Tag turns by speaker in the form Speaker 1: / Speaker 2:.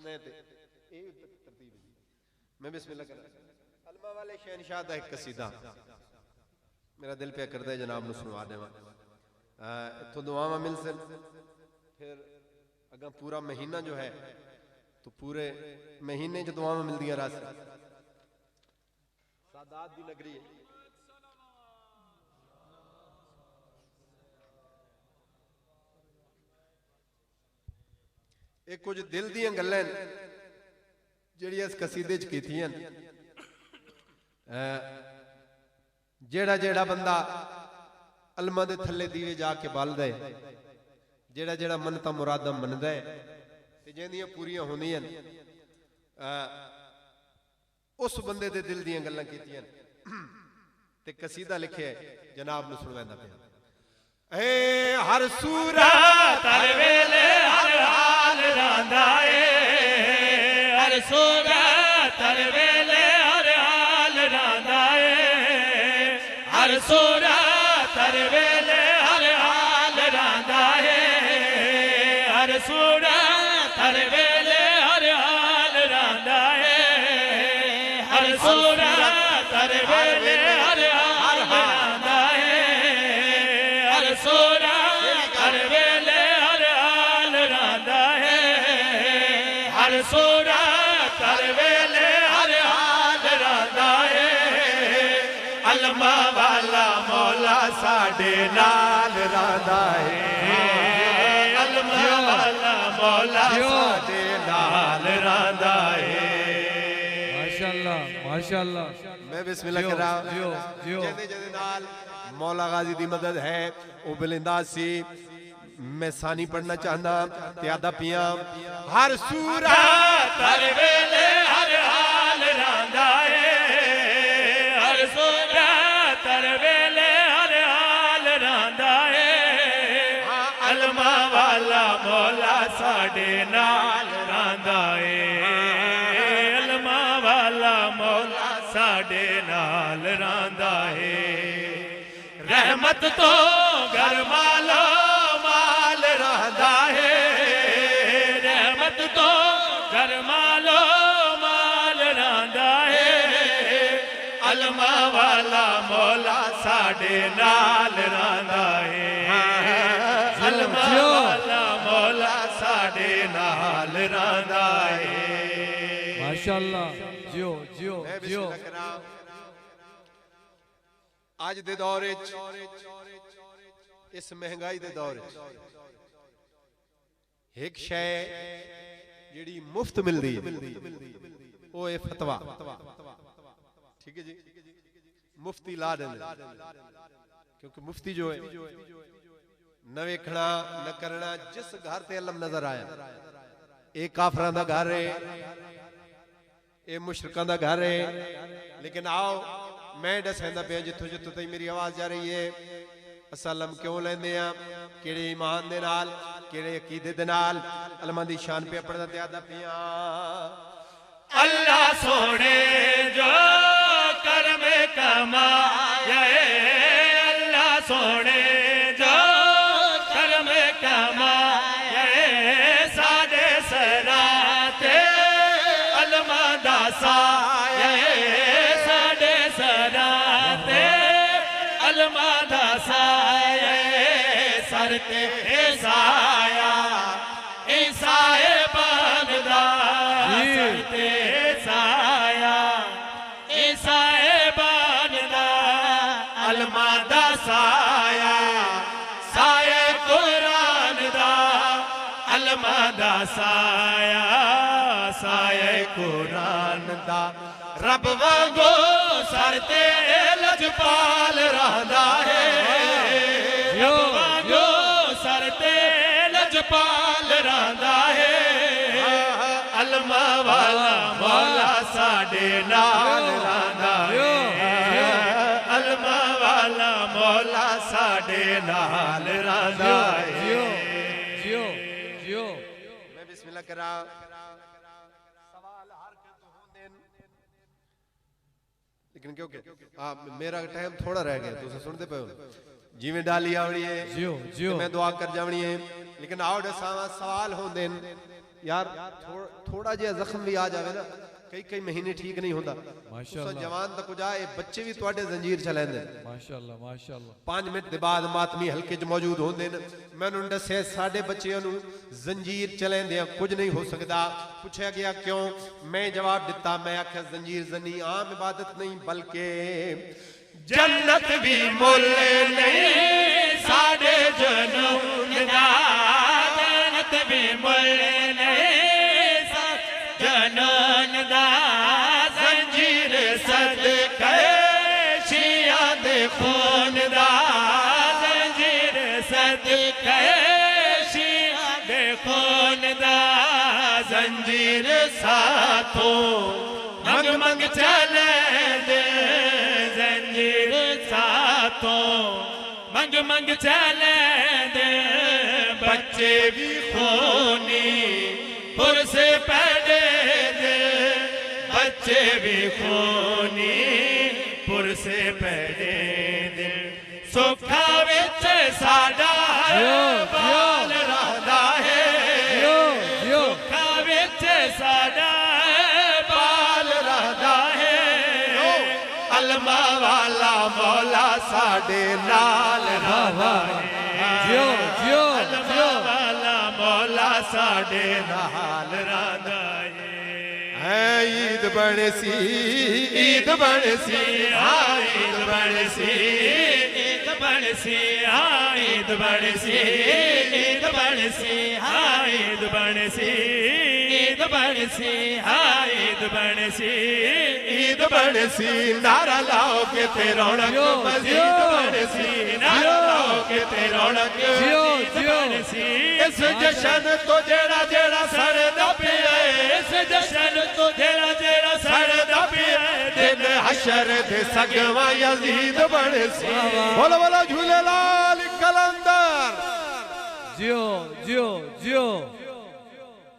Speaker 1: मैं बिस्मिल्लाह कर अलमा वाले शहनशाह दा एक कसीदा मेरा दिल पे करदा है जनाब नु सुनवा देवा। इत्थों दुआवां मिल सन फिर अगर पूरा महीना जो है तो पूरे महीने च दुआवां मिलदियां रस सादात दी नगरी है। एक कुछ दिल दियां गल्लां ਜਿਹੜੀਆਂ इस कसीदे च कीतियां जेड़ा जेड़ा बंदा अलमा दे थल्ले दीवे जाके बालदा है जेड़ा जेड़ा मनता मुरादा मनदा है ते जिंदियां पूरियां होंदियां उस बंदे दे दिल दियां गल्लां कीतियां ते कसीदा लिखिया जनाब नु सुनवांदा पिया। हर सूरत हर वेले हर हाल रांदा है हर सूरत हर वेले हर हाल रांदा है हर सूरत हर वेले हर हाल रांदा है हर सूरत हर वेले हर हाल रांदा है हर सूरत हर वेले हर हाल रांदा है हर सूरत हर वेले हर हाल रांदा है हर सूरत हर वेले हर हाल रांदा है। अलमा वाला मौला साडे नाल रांदा है अलमा वाला मौला साडे नाल रांदा है।
Speaker 2: माशाअल्लाह माशाअल्लाह।
Speaker 1: मैं बिस्मिल्लाह कर रहा हूं जदे जदे नाल मौला गाजी दी मदद है वो बिलिंदा सी। मैं सानी पढ़ना चाहना त्यादा पिया हर सूरत हर वेले हर हाल रांदा है हर सूरत हर वेले हर हाल रांदा है। अलमा वाला मौला साडे नाल रांदा है अलमा वाला मौला साडे नाल रांदा है। रहमत तो घर मालो माल रहदा है रहमत तो घर मालो माल रहदा है। अलमा वाला मौला साडे नाल रहदा है अलमा वाला मौला साडे नाल रहदा है।
Speaker 2: माशाअल्लाह जियो जियो जियो।
Speaker 1: आज दे दौर इस महंगाई दे दौर एक शय जिहड़ी मुफ्त मिलदी है वो है फतवा। ठीक है जी मुफ्ती ला देंदे क्योंकि मुफ्ती जो है न वेखना न करना जिस घर ते इल्म नजर आया ये काफरां दा घर है ये मुशरिकां दा घर है। लेकिन आओ मैं दसांदा पिया जिथों जिथों तक मेरी आवाज जा रही है असलम क्यों लेंदे आ किहड़े ईमान दे नाल किहड़े अकीदे दे नाल अलमा दी शान पे पढ़दा त्यादा पिया। अल्लाह सोने जो करम कमाए अल्लाह सोने जो करम कमाए साडे सराते अलमा दा साया साडे सराते अलमा दा साया सर ते साया ईसाए बनदा सर ते साया ईसाए बनदा अलमा दा साया साए कुरान दा अलमा दा साया साए कुरान दा रब वांगो सर ते लजपाल रहदा है रब वांगो सर ते लजपाल रहदा है। अलमा वाला मौला साडे नाल रहदा है अलमा वाला मौला साडे नाल रहदा है।
Speaker 2: जियो जियो जियो।
Speaker 1: मैं बिस्मिल्लाह करा सवाल हर के तो होंदे लेकिन क्योंकि मेरा टाइम थोड़ा रह गया तुम सुनते पे जिवें डाली आवनी है
Speaker 2: जियो जियो
Speaker 1: मैं दुआ कर जावनी है लेकिन आओ दसावा सवाल होंदे यार थोड़ा जिहा जख्म भी आ जाए ना, कई महीने ठीक नहीं होता।
Speaker 2: माशाअल्लाह।
Speaker 1: जवान तक जाए बच्चे भी तुहाडे जंजीर चलांदे।
Speaker 2: माशाअल्लाह माशाअल्लाह।
Speaker 1: 5 मिनट के बाद मातमी हल्के च मौजूद होंदे ने। मैनूं दस्सिया साडे बच्चियां नूं जंजीर चलांदे कुछ नहीं हो सकता। पूछा गया क्यों? मैं जवाब दिता, मैं आख्या जंजीर जनी आम इबादत नहीं बल्कि जन्नत भी मुल नहीं साडे जनून दा,
Speaker 3: जन्नत भी मुल नहीं जनून दा, जंजीर सदके शिया दे खून दा, जंजीर सदके शिया दे खून दा, जंजीर साथों मंग मंग चले दे, जंजीर साथों मंग मंग चले दे, बच्चे भी खूनी पुरस पैदे दे, बच्चे भी खूनी पुरस पैदे दे, सुखा विच साडा बाल रहदा है, सुखा विच साडा बाल रहदा है, अलमा वाला मौला साडे नाल रहदा है,
Speaker 2: जियो जियो
Speaker 3: अलमा वाला मौला साडे नाल रहदा है।
Speaker 1: ईद बने सी,
Speaker 3: ईद बनसी, हाँ ईद बनसी, ईद बनसी, हाँ ईद बनसी, ईद बनसी, हाँ ईद बनसी, ईद बनसी, हाँ ईद बनसी, ईद बनसी, नारा लाओ के ते रौनक मजीद बनसी, नारा लाओ के ते रौनक मजीद बनसी, इस जश्न तो जेड़ा जेड़ा सरदा पिया, इस जश्न तो जेड़ा जेड़ा सरदा पिया, दिन हशर दे सगवा यजीद बनसी।
Speaker 1: बोलो बोलो झूलेलाल कलंदर।
Speaker 2: जियो जियो जियो।